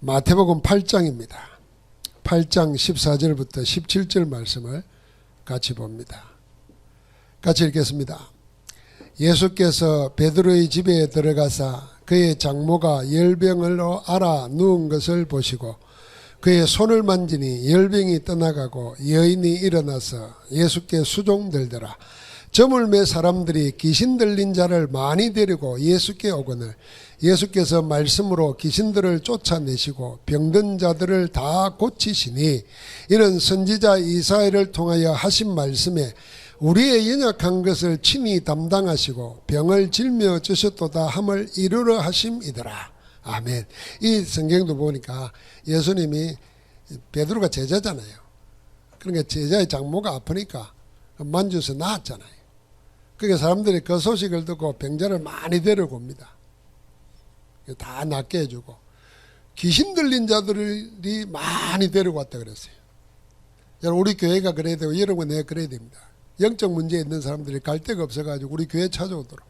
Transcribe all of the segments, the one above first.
마태복음 8장입니다. 8장 14절부터 17절 말씀을 같이 봅니다. 같이 읽겠습니다. 예수께서 베드로의 집에 들어가사 그의 장모가 열병으로 앓아 누운 것을 보시고 그의 손을 만지니 열병이 떠나가고 여인이 일어나서 예수께 수종들더라. 점을 매 사람들이 귀신 들린 자를 많이 데리고 예수께 오거늘 예수께서 말씀으로 귀신들을 쫓아내시고 병든 자들을 다 고치시니 이는 선지자 이사야를 통하여 하신 말씀에 우리의 연약한 것을 친히 담당하시고 병을 질며 주셨도다 함을 이루려 하심이더라. 아멘. 이 성경도 보니까 예수님이 베드로가 제자잖아요. 그러니까 제자의 장모가 아프니까 만져서 나았잖아요. 그러니까 사람들이 그 소식을 듣고 병자를 많이 데리고 옵니다. 다 낫게 해주고 귀신 들린 자들이 많이 데리고 왔다 그랬어요. 여러분 우리 교회가 그래야 되고 여러분 내가 그래야 됩니다. 영적 문제에 있는 사람들이 갈 데가 없어가지고 우리 교회 찾아오도록.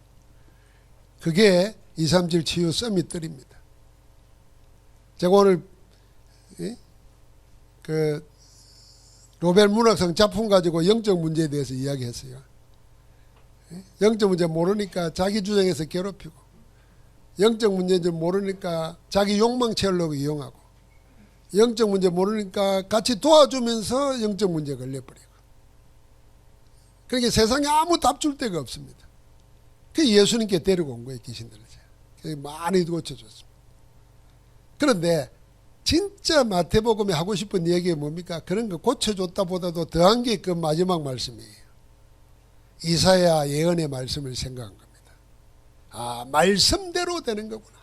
그게 237 치유 서밋들입니다. 제가 오늘 그 로벨 문학상 작품 가지고 영적 문제에 대해서 이야기했어요. 영적 문제 모르니까 자기 주장에서 괴롭히고 영적 문제인지 모르니까 자기 욕망 채우려고 이용하고 영적 문제 모르니까 같이 도와주면서 영적 문제 걸려버리고 그러니까 세상에 아무 답 줄 데가 없습니다. 그 예수님께 데리고 온 거예요. 귀신들을 많이 고쳐줬습니다. 그런데 진짜 마태복음에 하고 싶은 얘기가 뭡니까? 그런 거 고쳐줬다 보다도 더한 게 그 마지막 말씀이에요. 이사야 예언의 말씀을 생각한 겁니다. 아, 말씀대로 되는 거구나.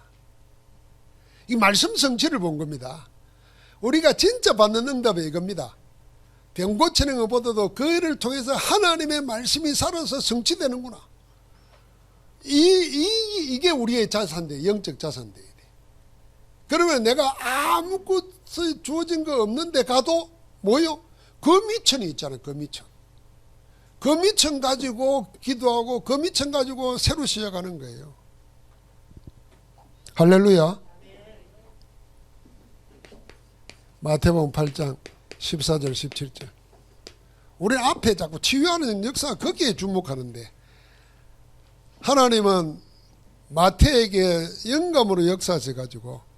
이 말씀 성취를 본 겁니다. 우리가 진짜 받는 응답이 이겁니다. 병 고치는 것보다도 그 일을 통해서 하나님의 말씀이 살아서 성취되는구나. 이게 우리의 자산돼, 영적 자산돼. 그러면 내가 아무것도 주어진 거 없는데 가도 뭐요? 그 미천이 있잖아요. 그 미천. 그 미천 가지고 기도하고 그 미천 가지고 새로 시작하는 거예요. 할렐루야. 마태복음 8장 14절 17절. 우리 앞에 자꾸 치유하는 역사가 거기에 주목하는데 하나님은 마태에게 영감으로 역사하셔가지고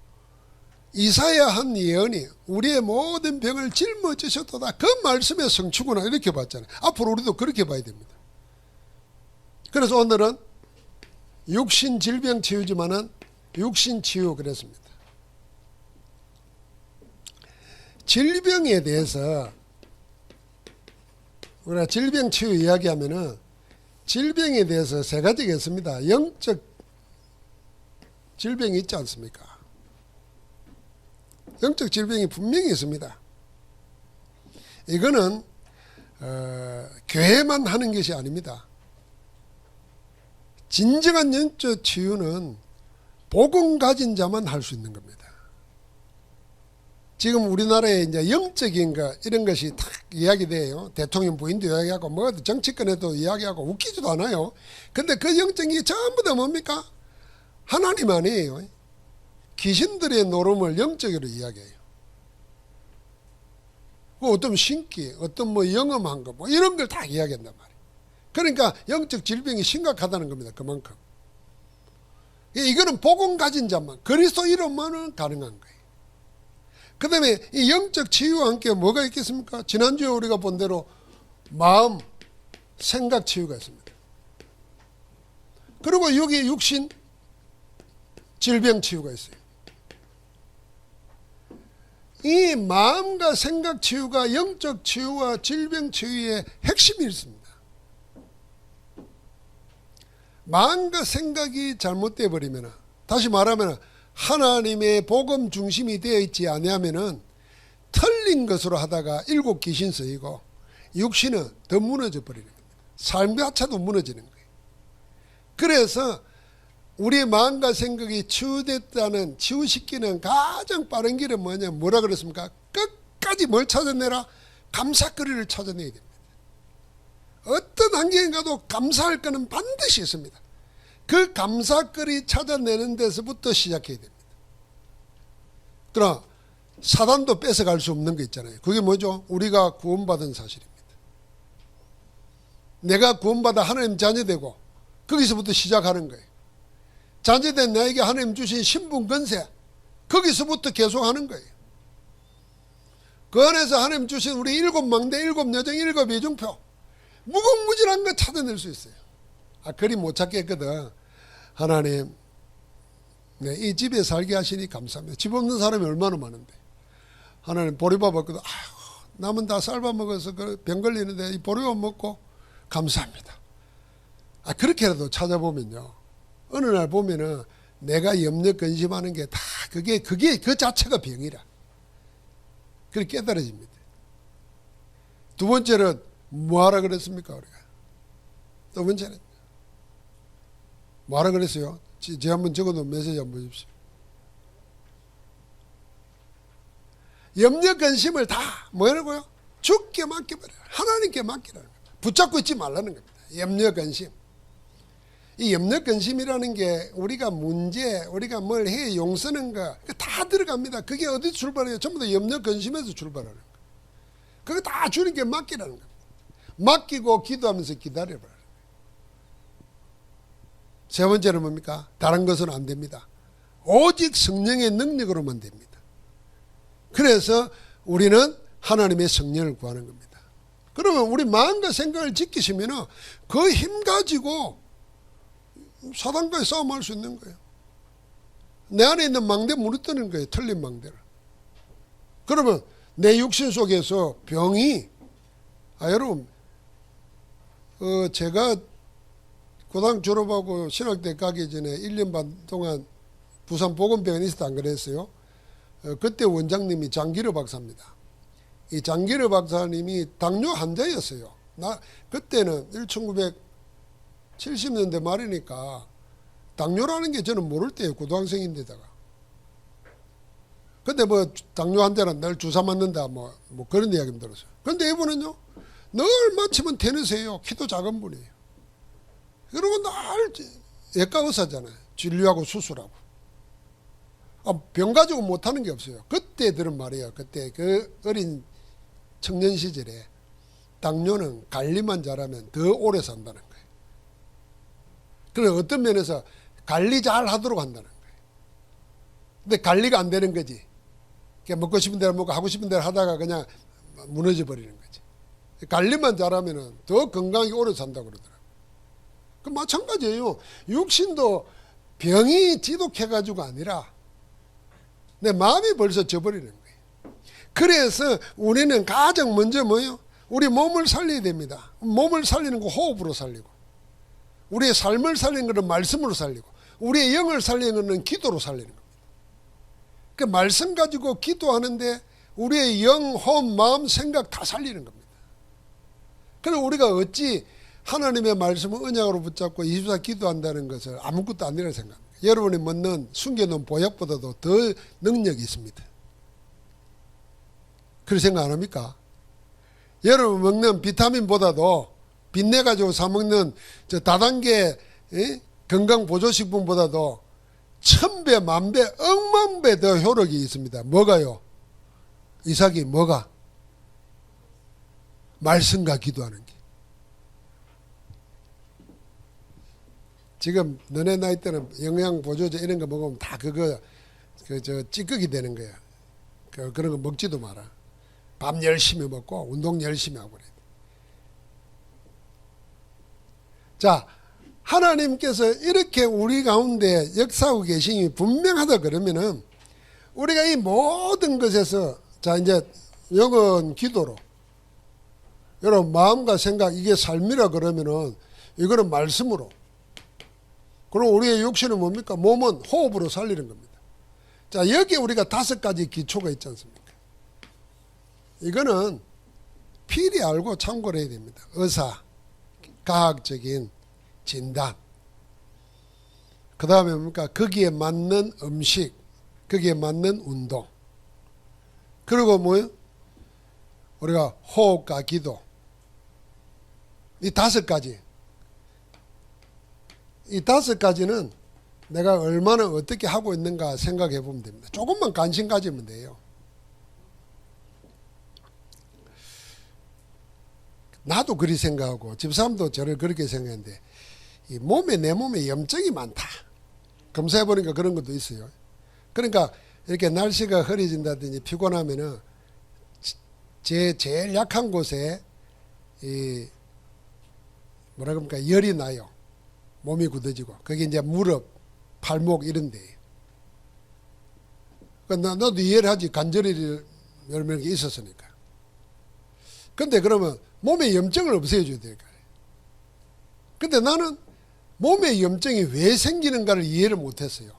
이사야 한 예언이 우리의 모든 병을 짊어지셨도다. 그 말씀의 성취구나 이렇게 봤잖아요. 앞으로 우리도 그렇게 봐야 됩니다. 그래서 오늘은 육신 질병 치유지만은 육신 치유 그랬습니다. 질병에 대해서 우리가 질병 치유 이야기하면은 질병에 대해서 세 가지가 있습니다. 영적 질병이 있지 않습니까? 영적 질병이 분명히 있습니다. 이거는 교회만 하는 것이 아닙니다. 진정한 영적 치유는 복음 가진 자만 할 수 있는 겁니다. 지금 우리나라에 이제 영적인 거 이런 것이 탁 이야기돼요. 대통령 부인도 이야기하고 뭐 정치권에도 이야기하고 웃기지도 않아요. 근데 그 영적인 게 전부 다 뭡니까? 하나님 아니에요. 귀신들의 노름을 영적으로 이야기해요. 어떤 신기, 어떤 뭐 영험한 거, 뭐 이런 걸 다 이야기한단 말이에요. 그러니까 영적 질병이 심각하다는 겁니다. 그만큼. 이거는 복음 가진 자만, 그리스도 이름만은 가능한 거예요. 그 다음에 이 영적 치유와 함께 뭐가 있겠습니까? 지난주에 우리가 본 대로 마음, 생각 치유가 있습니다. 그리고 여기 육신, 질병 치유가 있어요. 이 마음과 생각 치유가 영적 치유와 질병 치유의 핵심이 있습니다. 마음과 생각이 잘못되어 버리면, 다시 말하면 하나님의 복음 중심이 되어 있지 아니하면은 틀린 것으로 하다가 일곱 귀신 쓰이고 육신은 더 무너져 버리는 겁니다. 삶 자체도 무너지는 거예요. 그래서 우리의 마음과 생각이 치유됐다는, 치유시키는 가장 빠른 길은 뭐냐? 뭐라 그랬습니까? 끝까지 뭘 찾아내라? 감사거리를 찾아내야 됩니다. 어떤 환경에 가도 감사할 거는 반드시 있습니다. 그 감사거리 찾아내는 데서부터 시작해야 됩니다. 그러나 사단도 뺏어갈 수 없는 거 있잖아요. 그게 뭐죠? 우리가 구원받은 사실입니다. 내가 구원받아 하나님 자녀되고 거기서부터 시작하는 거예요. 자녀된 나에게 하나님 주신 신분 권세, 거기서부터 계속하는 거예요. 그 안에서 하나님 주신 우리 7망대 7여정 7이중표 무궁무진한 거 찾아낼 수 있어요. 그리 못 찾겠거든. 하나님, 네, 이 집에 살게 하시니 감사합니다. 집 없는 사람이 얼마나 많은데. 하나님 보리밥 먹거든. 남은 다 삶아 먹어서 병 걸리는데 이 보리밥 먹고 감사합니다. 그렇게라도 찾아보면요, 어느 날 보면은 내가 염려 근심하는 게 다 그게 그 자체가 병이라. 그렇게 깨달아집니다. 두 번째는 뭐하라 그랬습니까, 우리가? 두 번째는 뭐하라 그랬어요? 제 한번 적어놓은 메시지 한번 보십시오. 염려 근심을 다 뭐라고요? 주께 맡겨버려요. 하나님께 맡기라는 겁니다. 붙잡고 있지 말라는 겁니다. 염려 근심. 이 염려 근심이라는 게 우리가 문제, 우리가 뭘 해 용서는 거 다 들어갑니다. 그게 어디 출발해요? 전부 다 염려 근심에서 출발하는 거예요. 그거 다 주님께 맡기라는 겁니다. 맡기고 기도하면서 기다려봐라. 세 번째는 뭡니까? 다른 것은 안 됩니다. 오직 성령의 능력으로만 됩니다. 그래서 우리는 하나님의 성령을 구하는 겁니다. 그러면 우리 마음과 생각을 지키시면 그 힘 가지고 사단과의 싸움할 수 있는 거예요. 내 안에 있는 망대 무너뜨리는 거예요. 틀린 망대를. 그러면 내 육신 속에서 병이 여러분 제가 고등 졸업하고 신학대 가기 전에 1년 반 동안 부산 보건병원에 있었다 안 그랬어요? 그때 원장님이 장기르 박사입니다. 이 장기르 박사님이 당뇨 환자였어요. 그때는 1970년대 말이니까 당뇨라는 게 저는 모를 때예요. 고등학생인데다가. 근데 뭐 당뇨 환자는 늘 주사 맞는다 뭐 그런 이야기 들었어요. 근데 이분은요 늘 마치면 테니스예요. 키도 작은 분이에요. 그리고 늘 예과 의사잖아요. 진료하고 수술하고. 병 가지고 못하는 게 없어요. 그때 들은 말이에요. 그때 그 어린 청년 시절에 당뇨는 관리만 잘하면 더 오래 산다는 거예요. 그래서 어떤 면에서 관리 잘 하도록 한다는 거예요. 근데 관리가 안 되는 거지. 그냥 먹고 싶은 대로 먹고 하고 싶은 대로 하다가 그냥 무너져 버리는 거지. 관리만 잘하면 더 건강하게 오래 산다고 그러더라고요. 그 마찬가지예요. 육신도 병이 지독해가지고 아니라 내 마음이 벌써 져버리는 거예요. 그래서 우리는 가장 먼저 뭐예요? 우리 몸을 살려야 됩니다. 몸을 살리는 거 호흡으로 살리고, 우리의 삶을 살리는 것은 말씀으로 살리고, 우리의 영을 살리는 것은 기도로 살리는 겁니다. 그 말씀 가지고 기도하는데 우리의 영, 호흡, 마음, 생각 다 살리는 겁니다. 그럼 우리가 어찌 하나님의 말씀을 언약으로 붙잡고 24 기도한다는 것을 아무것도 아니라 생각합니다. 여러분이 먹는 숨겨놓은 보약보다도 더 능력이 있습니다. 그렇게 생각 안 합니까? 여러분 먹는 비타민보다도 빚내가지고 사먹는 저 다단계 건강보조식품보다도 1000배, 만배, 억만배 더 효력이 있습니다. 뭐가요? 이삭이 뭐가? 말씀과 기도하는 게. 지금 너네 나이 때는 영양보조제 이런 거 먹으면 다 그거 찌꺼기 되는 거야. 그런 거 먹지도 마라. 밥 열심히 먹고 운동 열심히 하고 그래. 자, 하나님께서 이렇게 우리 가운데 역사하고 계심이 분명하다 그러면은 우리가 이 모든 것에서 자 이제 영은 기도로 여러분 마음과 생각 이게 삶이라 그러면은 이거는 말씀으로, 그리고 우리의 육신은 뭡니까? 몸은 호흡으로 살리는 겁니다. 자, 여기에 우리가 5가지 기초가 있지 않습니까? 이거는 필히 알고 참고를 해야 됩니다. 의사, 과학적인 진단, 그 다음에 뭡니까? 거기에 맞는 음식, 거기에 맞는 운동, 그리고 뭐요? 우리가 호흡과 기도, 이 5가지. 이 5가지는 내가 얼마나 어떻게 하고 있는가 생각해 보면 됩니다. 조금만 관심 가지면 돼요. 나도 그리 생각하고 집사람도 저를 그렇게 생각했는데 이 내 몸에 염증이 많다. 검사해 보니까 그런 것도 있어요. 그러니까 이렇게 날씨가 흐려진다든지 피곤하면은 제일 약한 곳에 이 뭐라 그럽니까 열이 나요. 몸이 굳어지고 그게 이제 무릎, 팔목 이런 데예요. 그러니까 나도 이해를 하지. 관절이 여러 명 있었으니까. 근데 그러면 몸에 염증을 없애줘야 될까요? 근데 나는 몸에 염증이 왜 생기는가를 이해를 못했어요.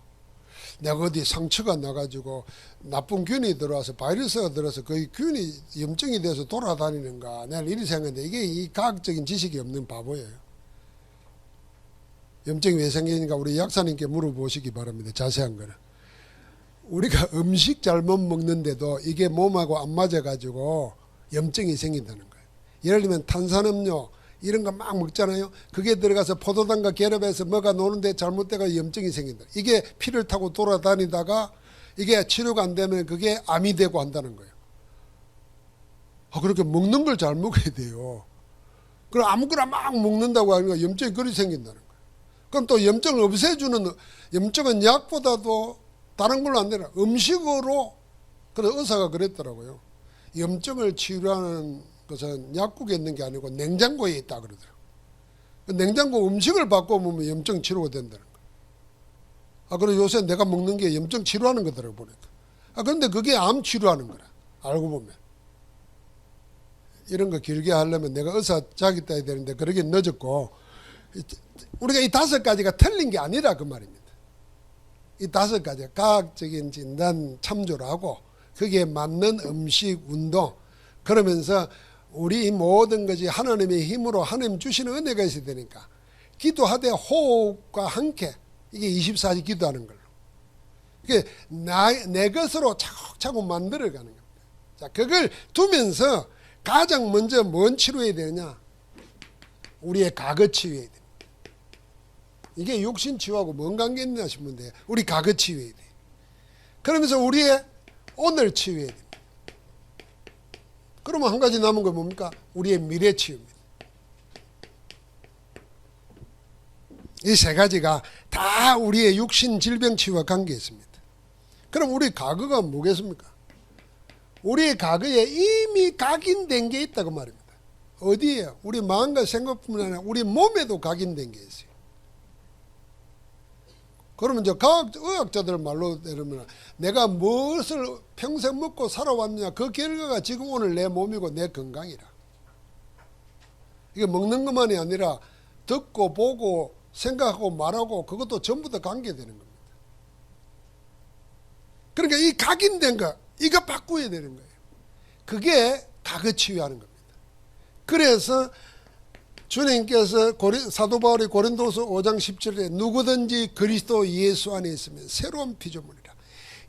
내가 어디 상처가 나가지고 나쁜 균이 들어와서 바이러스가 들어서 그 균이 염증이 돼서 돌아다니는가 내가 이리 생각했는데 이게 이 과학적인 지식이 없는 바보예요. 염증이 왜 생기는가 우리 약사님께 물어보시기 바랍니다. 자세한 거는. 우리가 음식 잘못 먹는데도 이게 몸하고 안 맞아가지고 염증이 생긴다는 거예요. 예를 들면 탄산음료 이런 거 막 먹잖아요. 그게 들어가서 포도당과 결합해서 뭐가 노는데 잘못돼가 염증이 생긴다. 이게 피를 타고 돌아다니다가 이게 치료가 안 되면 그게 암이 되고 한다는 거예요. 그렇게 먹는 걸 잘 먹어야 돼요. 그럼 아무거나 막 먹는다고 하니까 염증이 그리 생긴다는 거예요. 그럼 또 염증을 없애주는 염증은 약보다도 다른 걸로 안 되나 음식으로. 그래서 의사가 그랬더라고요. 염증을 치료하는 것은 약국에 있는 게 아니고 냉장고에 있다 그러더라고요. 냉장고 음식을 바꿔보면 염증 치료가 된다는 거예요. 그리고 요새 내가 먹는 게 염증 치료하는 거더라고요 보니까. 그런데 그게 암 치료하는 거라 알고 보면. 이런 거 길게 하려면 내가 의사 자기 따야 되는데 그러기 늦었고 우리가 이 5가지가 틀린 게 아니라 그 말입니다. 이 5가지 과학적인 진단 참조를 하고 거기에 맞는 음식, 운동 그러면서 우리 모든 것이 하나님의 힘으로 하나님 주시는 은혜가 있어야 되니까 기도하되 호흡과 함께 이게 24시 기도하는 걸로 이게 내 것으로 차곡차곡 만들어가는 겁니다. 자, 그걸 두면서 가장 먼저 뭔 치료해야 되느냐? 우리의 과거 치유해야 됩니다. 이게 육신 치유하고 뭔 관계 있나 싶은데 우리 과거 치유해야 돼. 그러면서 우리의 오늘 치유해야 됩니다. 그러면 한 가지 남은 거 뭡니까? 우리의 미래 치유입니다. 이 3가지가 다 우리의 육신 질병 치유와 관계 있습니다. 그럼 우리 과거가 뭐겠습니까? 우리의 과거에 이미 각인된 게 있다고 말입니다. 어디에요? 우리 마음과 생각뿐만 아니라 우리 몸에도 각인된 게 있어요. 그러면 이제 의학자들 말로 들으면 내가 무엇을 평생 먹고 살아왔느냐 그 결과가 지금 오늘 내 몸이고 내 건강이라. 이게 먹는 것만이 아니라 듣고 보고 생각하고 말하고 그것도 전부 다 관계되는 겁니다. 그러니까 이 각인된 거 이거 바꾸어야 되는 거예요. 그게 과거 치유하는 겁니다. 그래서 주님께서 사도 바울이 고린도서 5장 17절에 누구든지 그리스도 예수 안에 있으면 새로운 피조물이라.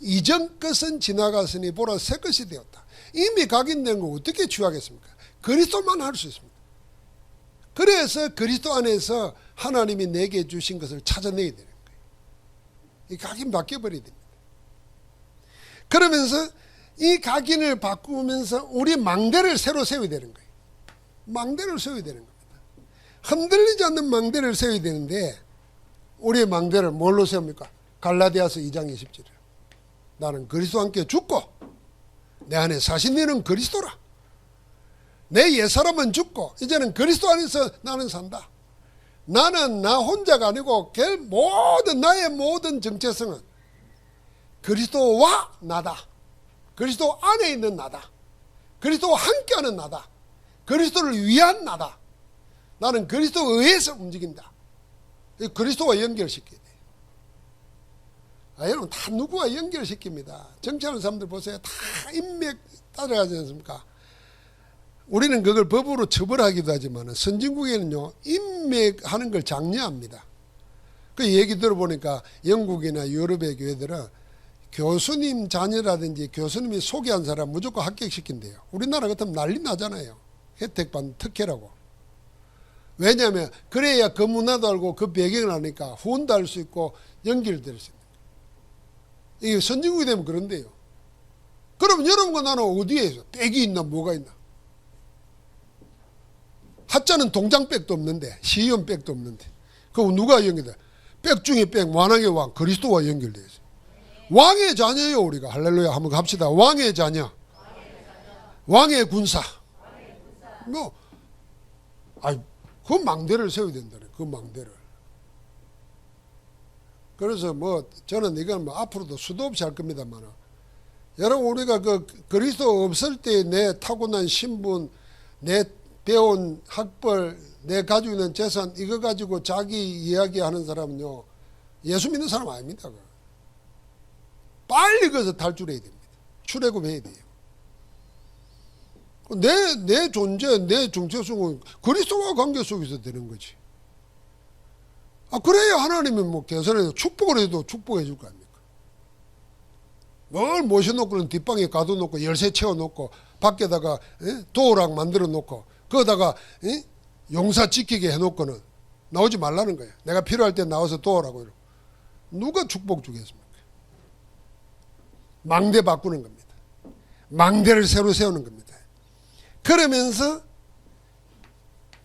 이전 것은 지나갔으니 보라 새 것이 되었다. 이미 각인된 거 어떻게 치유하겠습니까? 그리스도만 할 수 있습니다. 그래서 그리스도 안에서 하나님이 내게 주신 것을 찾아내야 되는 거예요. 이 각인 바뀌어버려야 됩니다. 그러면서 이 각인을 바꾸면서 우리 망대를 새로 세워야 되는 거예요. 망대를 세워야 되는 겁니다. 흔들리지 않는 망대를 세워야 되는데 우리의 망대를 뭘로 세웁니까? 갈라디아서 2장 20절 나는 그리스도와 함께 죽고 내 안에 사신 이는 그리스도라. 내 옛사람은 죽고 이제는 그리스도 안에서 나는 산다. 나는 나 혼자가 아니고 나의 모든 정체성은 그리스도와 나다. 그리스도 안에 있는 나다. 그리스도와 함께하는 나다. 그리스도를 위한 나다. 나는 그리스도에 의해서 움직인다. 그리스도와 연결시켜야 돼요. 여러분 다 누구와 연결시킵니다. 정치하는 사람들 보세요. 다 인맥 따라가지 않습니까? 우리는 그걸 법으로 처벌하기도 하지만 선진국에는요 인맥하는 걸 장려합니다. 그 얘기 들어보니까 영국이나 유럽의 교회들은 교수님 자녀라든지 교수님이 소개한 사람 무조건 합격시킨대요. 우리나라 같으면 난리 나잖아요. 혜택 받는 특혜라고. 왜냐하면 그래야 그 문화도 알고 그 배경을 아니까 후원도 할 수 있고 연결될 수 있는 거예요. 이게 선진국이 되면 그런데요. 그러면 여러분과 나는 어디에 있어? 백이 있나 뭐가 있나? 하자는 동장백도 없는데, 시연백도 없는데, 그거 누가 연결돼? 백 중에 백, 만왕의 왕 그리스도와 연결되어 있어요. 왕의 자녀요. 우리가 할렐루야 한번 갑시다. 왕의 자녀, 왕의 군사. 뭐, 그 망대를 세워야 된다네. 그 망대를. 그래서 뭐 저는 이건 뭐 앞으로도 수도 없이 할 겁니다만, 여러분 우리가 그 그리스도 없을 때 내 타고난 신분, 내 배운 학벌, 내 가지고 있는 재산 이거 가지고 자기 이야기하는 사람은요 예수 믿는 사람 아닙니다. 빨리 그래서 탈출해야 됩니다. 출애굽해야 돼요. 내 존재, 내 정체성은 그리스도와 관계 속에서 되는 거지. 그래야 하나님이 뭐 계산해서 축복을 해도 축복해 줄 거 아닙니까? 뭘 모셔놓고는 뒷방에 가둬놓고 열쇠 채워놓고 밖에다가 도어락 만들어 놓고 거기다가 용사 지키게 해놓고는 나오지 말라는 거예요. 내가 필요할 때 나와서 도우라고 이러고. 누가 축복 주겠습니까? 망대 바꾸는 겁니다. 망대를 새로 세우는 겁니다. 그러면서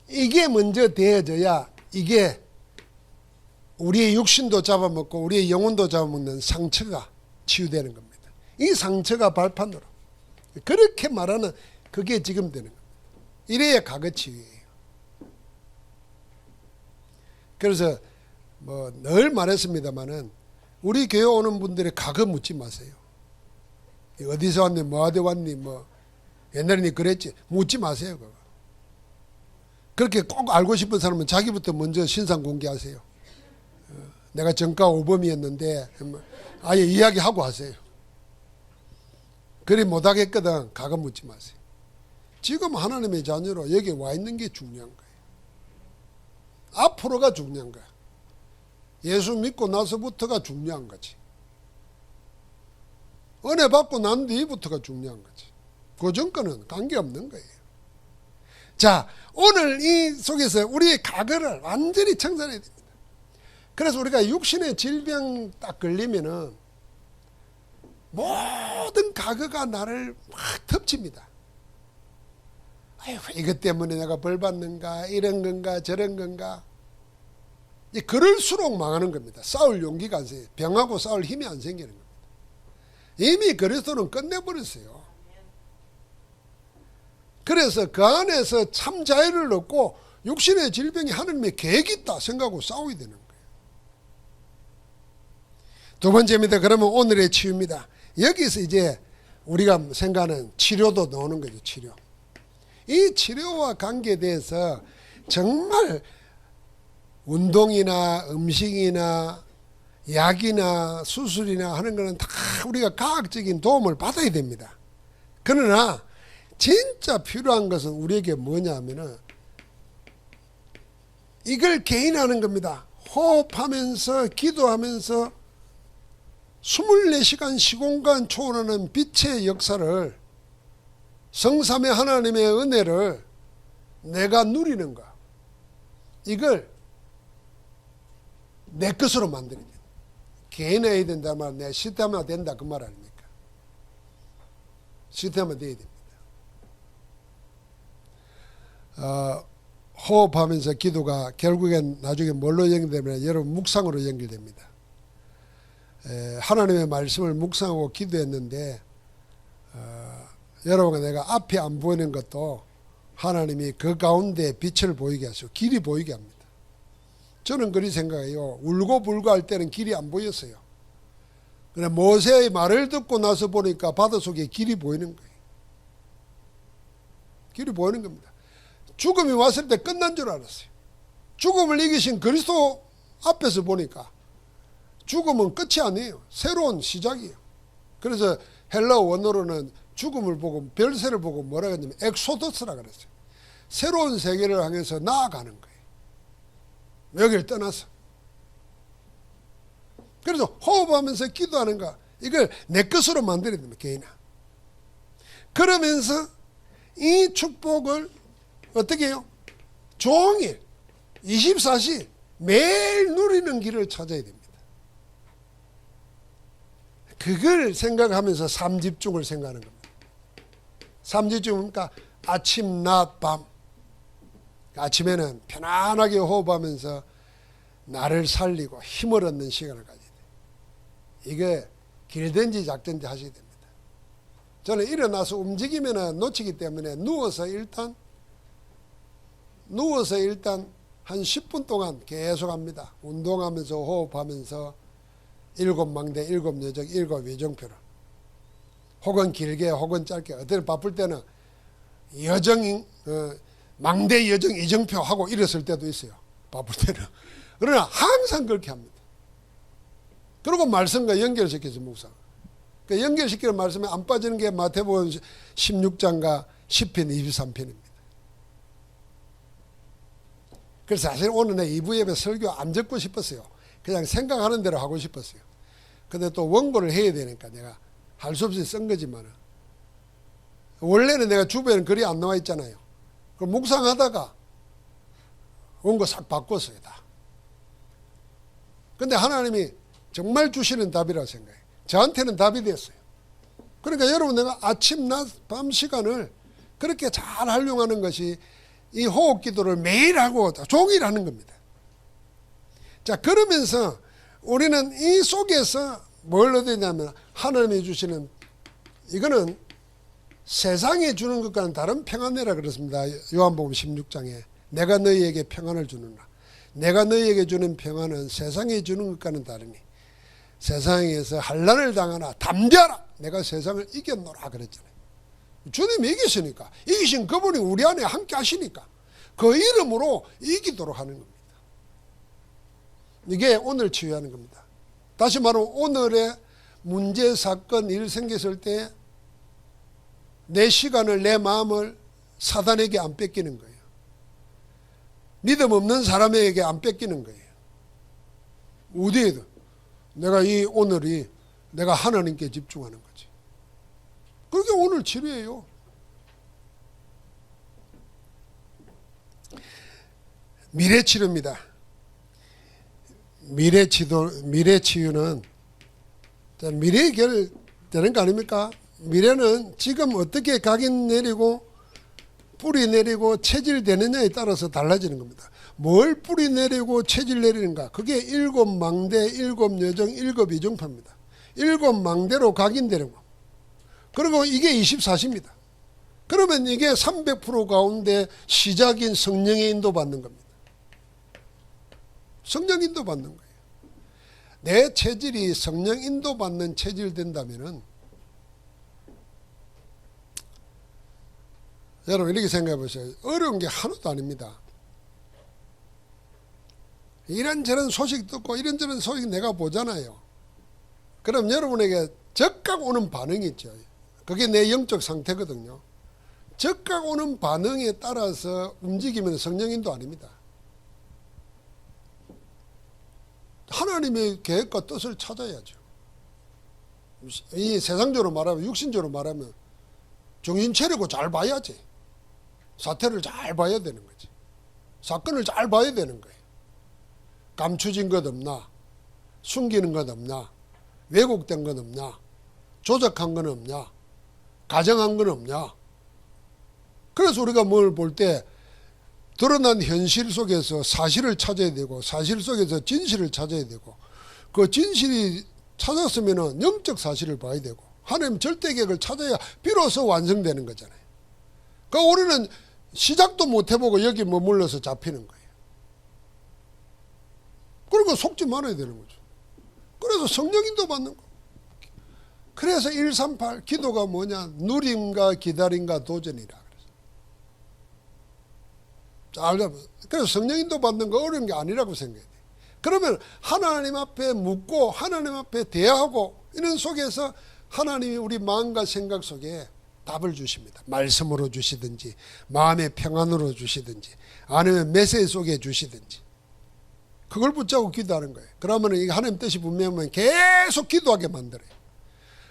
이게 먼저 되어져야 이게 우리의 육신도 잡아먹고 우리의 영혼도 잡아먹는 상처가 치유되는 겁니다. 이 상처가 발판으로 그렇게 말하는 그게 지금 되는 겁니다. 이래야 과거치유예요. 그래서 뭐 늘 말했습니다마는 우리 교회 오는 분들이 과거 묻지 마세요. 어디서 왔니, 뭐하대 왔니, 뭐 옛날에 니 그랬지 묻지 마세요. 그거. 그렇게 꼭 알고 싶은 사람은 자기부터 먼저 신상 공개하세요. 내가 정가 오범이었는데 아예 이야기하고 하세요. 그리 못하겠거든 과거 묻지 마세요. 지금 하나님의 자녀로 여기 와 있는 게 중요한 거예요. 앞으로가 중요한 거야. 예수 믿고 나서부터가 중요한 거지. 은혜 받고 난 뒤부터가 중요한 거지. 그 전과는 관계없는 거예요. 자, 오늘 이 속에서 우리의 과거를 완전히 청산해야 됩니다. 그래서 우리가 육신의 질병 딱 걸리면은 모든 과거가 나를 막 덮칩니다. 아유, 이것 때문에 내가 벌 받는가, 이런 건가, 저런 건가. 그럴수록 망하는 겁니다. 싸울 용기가 안 생겨요. 병하고 싸울 힘이 안 생기는 겁니다. 이미 그리스도는 끝내버렸어요. 그래서 그 안에서 참 자유를 얻고 육신의 질병이 하나님의 계획이 있다 생각하고 싸워야 되는 거예요. 두 번째입니다. 그러면 오늘의 치유입니다. 여기서 이제 우리가 생각하는 치료도 나오는 거죠. 치료. 이 치료와 관계돼서 정말 운동이나 음식이나 약이나 수술이나 하는 거는 다 우리가 과학적인 도움을 받아야 됩니다. 그러나 진짜 필요한 것은 우리에게 뭐냐 하면은 이걸 개인하는 겁니다. 호흡하면서 기도하면서 24시간 시공간 초월하는 빛의 역사를 성삼의 하나님의 은혜를 내가 누리는 거. 이걸 내 것으로 만들어야 돼. 개인해야 된다 말, 내 시스템화 된다 그 말 아닙니까? 시스템화 돼야 됩니다. 호흡하면서 기도가 결국엔 나중에 뭘로 연결되면 여러분 묵상으로 연결됩니다. 하나님의 말씀을 묵상하고 기도했는데 여러분과 내가 앞이 안 보이는 것도 하나님이 그 가운데 빛을 보이게 하시고 길이 보이게 합니다. 저는 그리 생각해요. 울고불고 할 때는 길이 안 보였어요. 그런데 모세의 말을 듣고 나서 보니까 바닷속에 길이 보이는 거예요. 길이 보이는 겁니다. 죽음이 왔을 때 끝난 줄 알았어요. 죽음을 이기신 그리스도 앞에서 보니까 죽음은 끝이 아니에요. 새로운 시작이에요. 그래서 헬라어 원어로는 죽음을 보고 별세를 보고 뭐라 그러냐면 엑소더스라 그랬어요. 새로운 세계를 향해서 나아가는 거예요. 여기를 떠나서. 그래서 호흡하면서 기도하는 거 이걸 내 것으로 만들어야 됩니다. 개인아. 그러면서 이 축복을 어떻게 해요? 종일 24시 매일 누리는 길을 찾아야 됩니다. 그걸 생각하면서 삼집중을 생각하는 겁니다. 삼집중이니까 아침, 낮, 밤. 아침에는 편안하게 호흡하면서 나를 살리고 힘을 얻는 시간을 가져야 돼요. 이게 길든지 작든지 하셔야 됩니다. 저는 일어나서 움직이면 놓치기 때문에 누워서 일단 한 10분 동안 계속 합니다. 운동하면서 호흡하면서 7망대, 7여정, 7위정표를 혹은 길게 혹은 짧게 어떤 바쁠 때는 망대, 여정, 이정표 하고 일었을 때도 있어요. 바쁠 때는. 그러나 항상 그렇게 합니다. 그리고 말씀과 연결시켜서 묵상. 그 연결시키는 말씀에 안 빠지는 게 마태복음 16장과 10편 23편입니다. 그래서 사실 오늘 내 2부 예배 설교 안 듣고 싶었어요. 그냥 생각하는 대로 하고 싶었어요. 근데 또 원고를 해야 되니까 내가 할 수 없이 쓴 거지만 원래는 내가 주변에 글이 안 나와 있잖아요. 그럼 묵상하다가 원고 싹 바꿨어요. 다. 근데 하나님이 정말 주시는 답이라고 생각해요. 저한테는 답이 됐어요. 그러니까 여러분 내가 아침, 낮, 밤 시간을 그렇게 잘 활용하는 것이 이 호흡 기도를 매일 하고 종일 하는 겁니다. 자, 그러면서 우리는 이 속에서 뭘 얻어야 되냐면 하나님이 주시는 이거는 세상에 주는 것과는 다른 평안이라 그렇습니다. 요한복음 16장에 내가 너희에게 평안을 주느라. 내가 너희에게 주는 평안은 세상에 주는 것과는 다르니 세상에서 환난을 당하나 담대하라. 내가 세상을 이겼노라 그랬잖아요. 주님이 이기시니까 이기신 그분이 우리 안에 함께 하시니까 그 이름으로 이기도록 하는 겁니다. 이게 오늘 치유하는 겁니다. 다시 말하면 오늘의 문제, 사건, 일 생겼을 때 내 시간을 내 마음을 사단에게 안 뺏기는 거예요. 믿음 없는 사람에게 안 뺏기는 거예요. 어디에도 내가 오늘이 내가 하나님께 집중하는 거지. 그게 오늘 치료예요. 미래치료입니다. 미래치유는 미래 해결 되는 거 아닙니까? 미래는 지금 어떻게 각인 내리고 뿌리 내리고 체질 되느냐에 따라서 달라지는 겁니다. 뭘 뿌리 내리고 체질 내리는가? 그게 7망대, 7여정, 7위정표입니다. 7망대로 각인되는 거. 그리고 이게 24시입니다. 그러면 이게 300% 가운데 시작인 성령의 인도 받는 겁니다. 성령 인도 받는 거예요. 내 체질이 성령 인도 받는 체질 된다면은 여러분 이렇게 생각해 보세요. 어려운 게 하나도 아닙니다. 이런저런 소식 듣고 이런저런 소식 내가 보잖아요. 그럼 여러분에게 즉각 오는 반응이 있죠. 그게 내 영적 상태거든요. 즉각 오는 반응에 따라서 움직이면 성령인도 아닙니다. 하나님의 계획과 뜻을 찾아야죠. 이 세상적으로 말하면 육신적으로 말하면 정신 차리고 잘 봐야지. 사태를 잘 봐야 되는 거지. 사건을 잘 봐야 되는 거예요. 감추진 것 없나? 숨기는 것 없나? 왜곡된 것 없나? 조작한 건 없냐? 가정한 건 없냐? 그래서 우리가 뭘 볼 때 드러난 현실 속에서 사실을 찾아야 되고 사실 속에서 진실을 찾아야 되고 그 진실이 찾았으면 영적 사실을 봐야 되고 하나님 절대 계획을 찾아야 비로소 완성되는 거잖아요. 그러니까 우리는 시작도 못 해보고 여기 머물러서 잡히는 거예요. 그러니까 속지 말아야 되는 거죠. 그래서 성령인도 받는 거. 그래서 138 기도가 뭐냐? 누림과 기다림과 도전이라. 그래서 성령인도 받는 거 어려운 게 아니라고 생각해야 돼. 그러면 하나님 앞에 묻고 하나님 앞에 대하고 이런 속에서 하나님이 우리 마음과 생각 속에 답을 주십니다. 말씀으로 주시든지 마음의 평안으로 주시든지 아니면 메시지 속에 주시든지 그걸 붙잡고 기도하는 거예요. 그러면 이게 하나님 뜻이 분명하면 계속 기도하게 만들어요.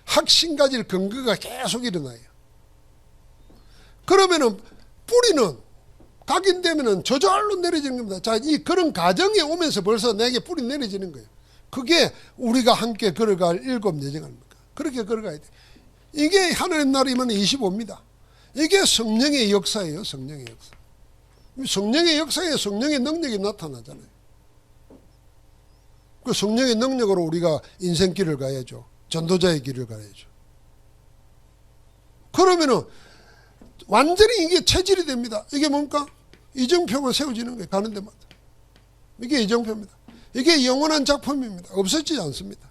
확신 가질 근거가 계속 일어나요. 그러면은 뿌리는 각인되면은 저절로 내려지는 겁니다. 자, 이 그런 가정에 오면서 벌써 내게 뿌리 내려지는 거예요. 그게 우리가 함께 걸어갈 일곱 여정 아닙니까? 그렇게 걸어가야 돼. 이게 하나님 나라이면 25입니다. 이게 성령의 역사예요. 성령의 역사. 성령의 역사에 성령의 능력이 나타나잖아요. 그 성령의 능력으로 우리가 인생길을 가야죠. 전도자의 길을 가야죠. 그러면은 완전히 이게 체질이 됩니다. 이게 뭡니까? 이정표가 세워지는 거예요. 가는 데마다. 이게 이정표입니다. 이게 영원한 작품입니다. 없어지지 않습니다.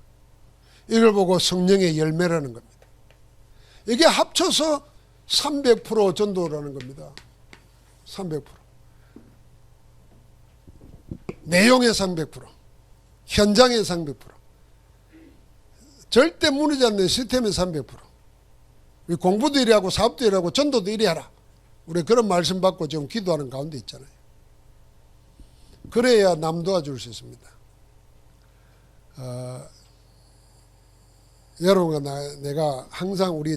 이걸 보고 성령의 열매라는 겁니다. 이게 합쳐서 300% 전도라는 겁니다. 300%. 내용의 300%. 현장의 300%. 절대 무너지지 않는 시스템의 300%. 우리 공부도 이래 하고 사업도 이래 하고 전도도 이래 하라. 우리 그런 말씀 받고 지금 기도하는 가운데 있잖아요. 그래야 남 도와줄 수 있습니다. 여러분과 내가 항상 우리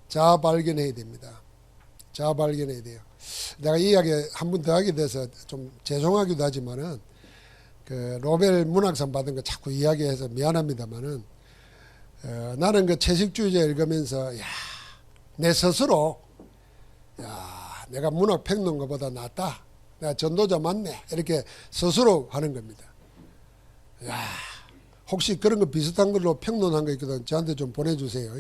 자아 발견해야 됩니다. 자아 발견해야 돼요. 내가 이 이야기 한 번 더 하게 돼서 좀 죄송하기도 하지만은 그 노벨 문학상 받은 거 자꾸 이야기해서 미안합니다만은 나는 그 채식주의자 읽으면서 내 스스로 내가 문학 평론가보다 낫다. 내가 전도자 맞네. 이렇게 스스로 하는 겁니다. 혹시 그런 거 비슷한 걸로 평론한 거 있거든 저한테 좀 보내주세요.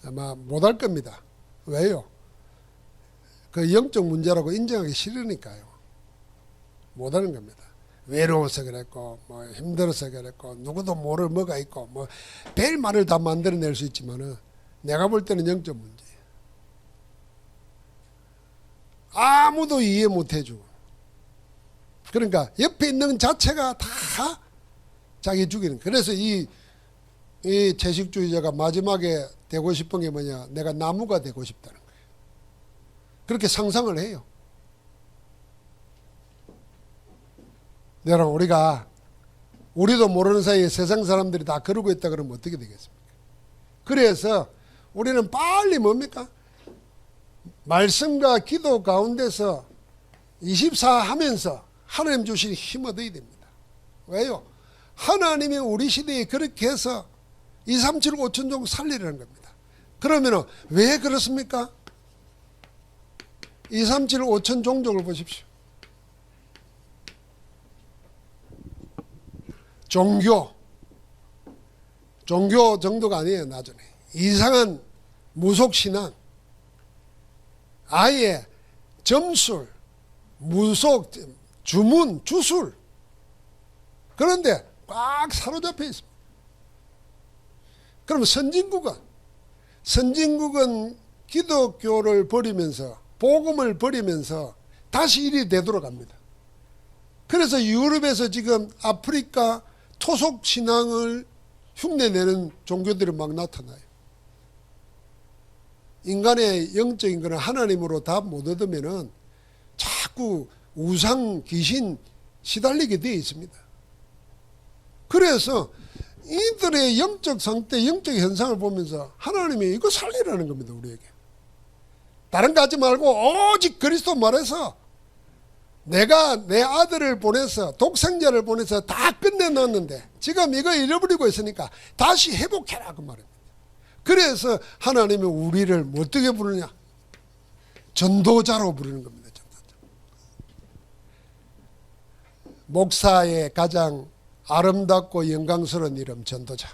아마 못할 겁니다. 왜요? 그 영적 문제라고 인정하기 싫으니까요. 못하는 겁니다. 외로워서 그랬고 뭐 힘들어서 그랬고 누구도 모를 뭐가 있고 뭐 별 말을 다 만들어낼 수 있지만은 내가 볼 때는 영적 문제예요. 아무도 이해 못 해주고 그러니까 옆에 있는 자체가 다 자기 죽이는. 그래서 이 채식주의자가 마지막에 되고 싶은 게 뭐냐? 내가 나무가 되고 싶다는 거예요. 그렇게 상상을 해요. 여러분 우리도 모르는 사이에 세상 사람들이 다 그러고 있다 그러면 어떻게 되겠습니까? 그래서 우리는 빨리 뭡니까? 말씀과 기도 가운데서 24 하면서 하나님 주신 힘 얻어야 됩니다. 왜요? 하나님이 우리 시대에 그렇게 해서 2, 3, 7, 5천 종 살리라는 겁니다. 그러면 왜 그렇습니까? 2, 3, 7, 5천 종족을 보십시오. 종교 정도가 아니에요. 나중에 이상한 무속신앙, 아예 점술, 무속, 주문, 주술, 그런데 꽉 사로잡혀 있습니다. 그럼 선진국은 기독교를 버리면서 복음을 버리면서 다시 일이 되돌아갑니다. 그래서 유럽에서 지금 아프리카 토속 신앙을 흉내내는 종교들이 막 나타나요. 인간의 영적인 것은 하나님으로 다 못 얻으면은 자꾸 우상, 귀신 시달리게 되어 있습니다. 그래서 이들의 영적 상태, 영적 현상을 보면서 하나님이 이거 살리라는 겁니다. 우리에게. 다른 거 하지 말고 오직 그리스도 말해서 내가 내 아들을 보내서 독생자를 보내서 다 끝내놨는데 지금 이거 잃어버리고 있으니까 다시 회복해라 그 말입니다. 그래서 하나님이 우리를 어떻게 부르냐? 전도자로 부르는 겁니다. 전도자. 목사의 가장 아름답고 영광스러운 이름 전도자.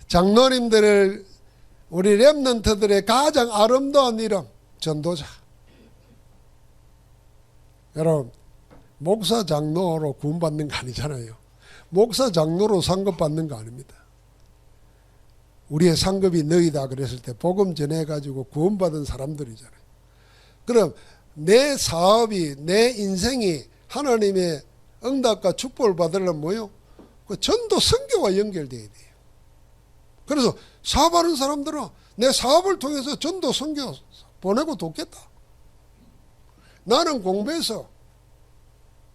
장로님들을 우리 렘넌트들의 가장 아름다운 이름 전도자. 여러분 목사 장로로 구원받는 거 아니잖아요. 목사 장로로 상급받는 거 아닙니다. 우리의 상급이 너희다 그랬을 때 복음 전해가지고 구원받은 사람들이잖아요. 그럼 내 사업이 내 인생이 하나님의 응답과 축복을 받으려면 뭐요? 그 전도 선교와 연결돼야 돼요. 그래서 사업하는 사람들은 내 사업을 통해서 전도 선교 보내고 돕겠다. 나는 공부해서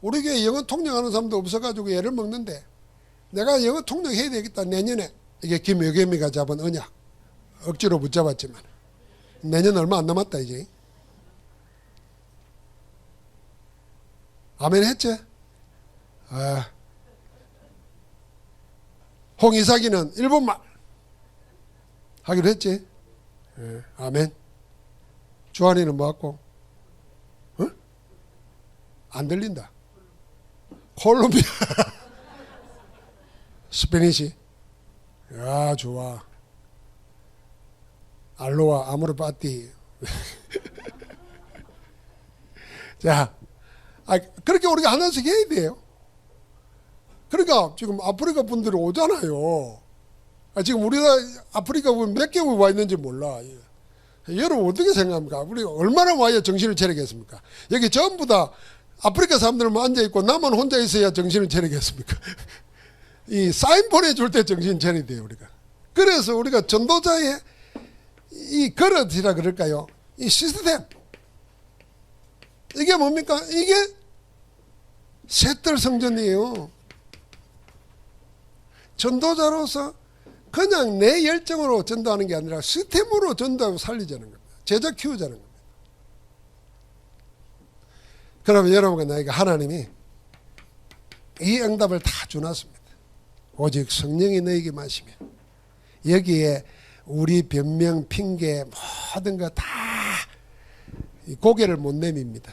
우리 교회 영어 통역하는 사람도 없어가지고 애를 먹는데 내가 영어 통역해야 되겠다. 내년에 이게 김여겸이가 잡은 언약 억지로 붙잡았지만 내년 얼마 안 남았다 이제. 아멘 했지? 아. 홍이삭이는 일본말 하기로 했지? 예, 아멘. 주한이는 뭐하고? 어? 안 들린다. 콜롬비아. 스페니시. 야, 좋아. 알로아, 아모르 파티. 자, 그렇게 우리가 하나씩 해야 돼요. 그러니까 지금 아프리카 분들이 오잖아요. 지금 우리가 아프리카 몇 개월 와 있는지 몰라. 여러분 어떻게 생각합니까? 우리가 얼마나 와야 정신을 차리겠습니까? 여기 전부 다 아프리카 사람들만 앉아있고 나만 혼자 있어야 정신을 차리겠습니까? 이 사인 보내줄 때 정신 차려야 돼요, 우리가. 그래서 우리가 전도자의 이 그릇이라 그럴까요? 이 시스템. 이게 뭡니까? 이게 셋들 성전이에요. 전도자로서 그냥 내 열정으로 전도하는 게 아니라 시스템으로 전도하고 살리자는 겁니다. 제자 키우자는 겁니다. 그러면 여러분과 나에게 하나님이 이 응답을 다 주놨습니다. 오직 성령이 너에게 마시면 여기에 우리 변명, 핑계 모든 거 다 고개를 못 내밉니다.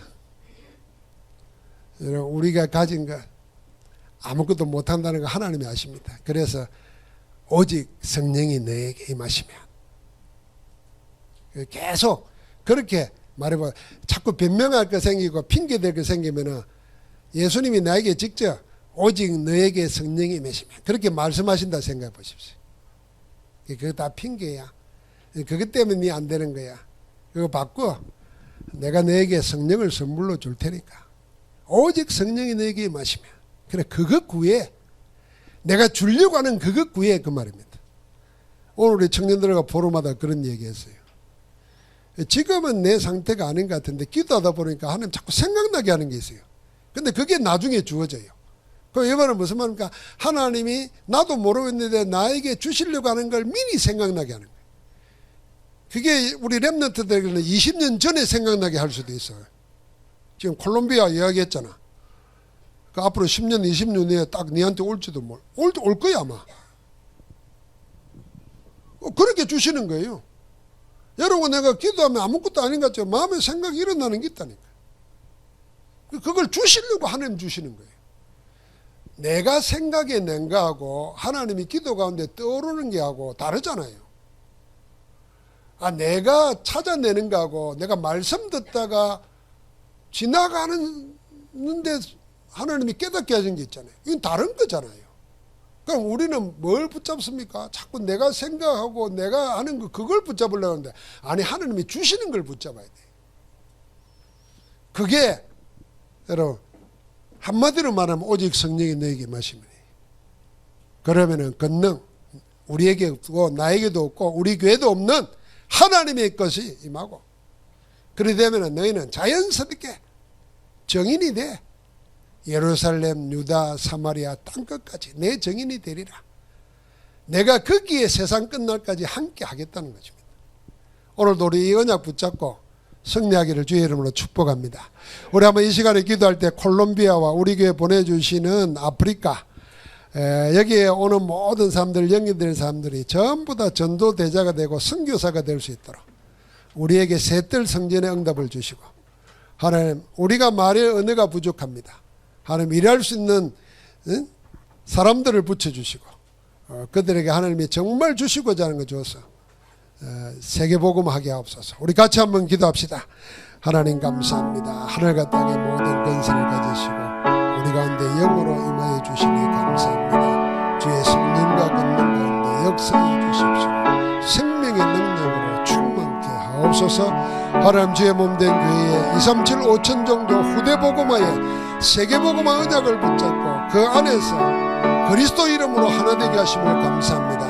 여러분 우리가 가진 거 아무것도 못한다는 거 하나님이 아십니다. 그래서 오직 성령이 너에게 임하시면 계속 그렇게 말해봐. 자꾸 변명할 거 생기고 핑계댈 거 생기면은 예수님이 나에게 직접 오직 너에게 성령이 임하시면 그렇게 말씀하신다 생각해 보십시오. 그거 다 핑계야. 그것 때문에 네 안 되는 거야. 그거 바꿔. 내가 너에게 성령을 선물로 줄 테니까 오직 성령이 너에게 임하시면 그래 그것 구해. 내가 주려고 하는 그것 구해 그 말입니다. 오늘 우리 청년들과 포럼마다 그런 얘기했어요. 지금은 내 상태가 아닌 것 같은데 기도하다 보니까 하나님 자꾸 생각나게 하는 게 있어요. 근데 그게 나중에 주어져요. 그 이번은 무슨 말입니까? 하나님이 나도 모르고 있는데 나에게 주시려고 하는 걸 미리 생각나게 하는 거예요. 그게 우리 랩런트들에게는 20년 전에 생각나게 할 수도 있어요. 지금 콜롬비아 이야기했잖아. 그 앞으로 10년, 20년 후에 딱 니한테 올지도 올 거야 아마. 그렇게 주시는 거예요. 여러분 내가 기도하면 아무것도 아닌 것 같죠. 마음에 생각이 일어나는 게 있다니까. 그걸 주시려고 하나님 주시는 거예요. 내가 생각에 낸 거하고 하나님이 기도 가운데 떠오르는 게 하고 다르잖아요. 내가 찾아내는 거하고 내가 말씀 듣다가 지나가는데 하나님이 깨닫게 하신 게 있잖아요. 이건 다른 거잖아요. 그럼 우리는 뭘 붙잡습니까? 자꾸 내가 생각하고 내가 하는 거 그걸 붙잡으려고 하는데 아니 하나님이 주시는 걸 붙잡아야 돼. 그게 여러분 한마디로 말하면 오직 성령이 너에게 마시면 그러면은 권능 우리에게 없고 나에게도 없고 우리 교회도 없는 하나님의 것이 임하고 그래 되면은 너희는 자연스럽게 정인이 돼. 예루살렘, 유다, 사마리아 땅끝까지 내 정인이 되리라. 내가 거기에 세상 끝날까지 함께 하겠다는 것입니다. 오늘도 우리 이 언약 붙잡고 승리하기를 주의 이름으로 축복합니다. 우리 한번 이 시간에 기도할 때 콜롬비아와 우리 교회 보내주시는 아프리카 여기에 오는 모든 사람들 영입될 사람들이 전부 다 전도대자가 되고 선교사가 될 수 있도록 우리에게 셋들 성전의 응답을 주시고 하나님 우리가 말의 언어가 부족합니다. 하나님 일할 수 있는 사람들을 붙여주시고 그들에게 하나님이 정말 주시고자 하는 거 주어서 세계복음하게 하옵소서. 우리 같이 한번 기도합시다. 하나님 감사합니다. 하늘과 땅의 모든 권세를 가지시고 우리 가운데 영으로 임하여 주시니 감사합니다. 주의 성령과 권능 가운데 역사해 주십시오. 생명의 능력으로 충만케 하옵소서. 하나님 주의 몸된 교회에 2, 3, 7, 5천 정도 후대복음하여 세계복음화 언약을 붙잡고 그 안에서 그리스도 이름으로 하나 되게 하심을 감사합니다.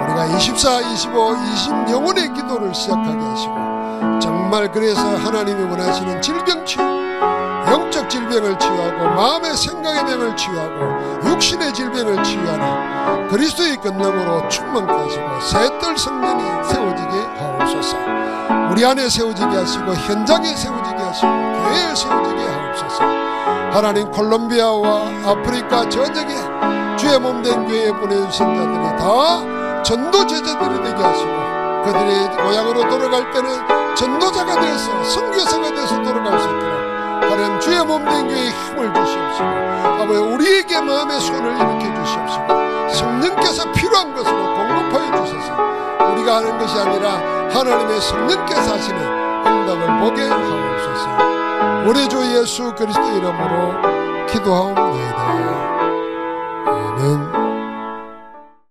우리가 24, 25, 20 영혼의 기도를 시작하게 하시고 정말 그래서 하나님이 원하시는 질병 치유 영적 질병을 치유하고 마음의 생각의 병을 치유하고 육신의 질병을 치유하는 그리스도의 권능으로 충만케 하시고 새뜰 성전이 세워지게 하옵소서. 우리 안에 세워지게 하시고 현장에 세워지게 하시고 교회에 세워지게 하옵소서. 하나님 콜롬비아와 아프리카 전역에 주의 몸된 교회에 보내주신 자들이 다 전도 제자들이 되게 하시고 그들이 고향으로 돌아갈 때는 전도자가 되어서 선교사가 되어서 돌아갈 수 있도록 하나님 주의 몸된 교회에 힘을 주시옵시고 아버지 우리에게 마음의 손을 일으켜 주시옵시고 성령께서 필요한 것으로 공급하여 주셔서 우리가 하는 것이 아니라 하나님의 성령께서 하시는 응답을 보게 하옵소서. 우리 주 예수 그리스도 이름으로 기도하옵나이다. 아멘.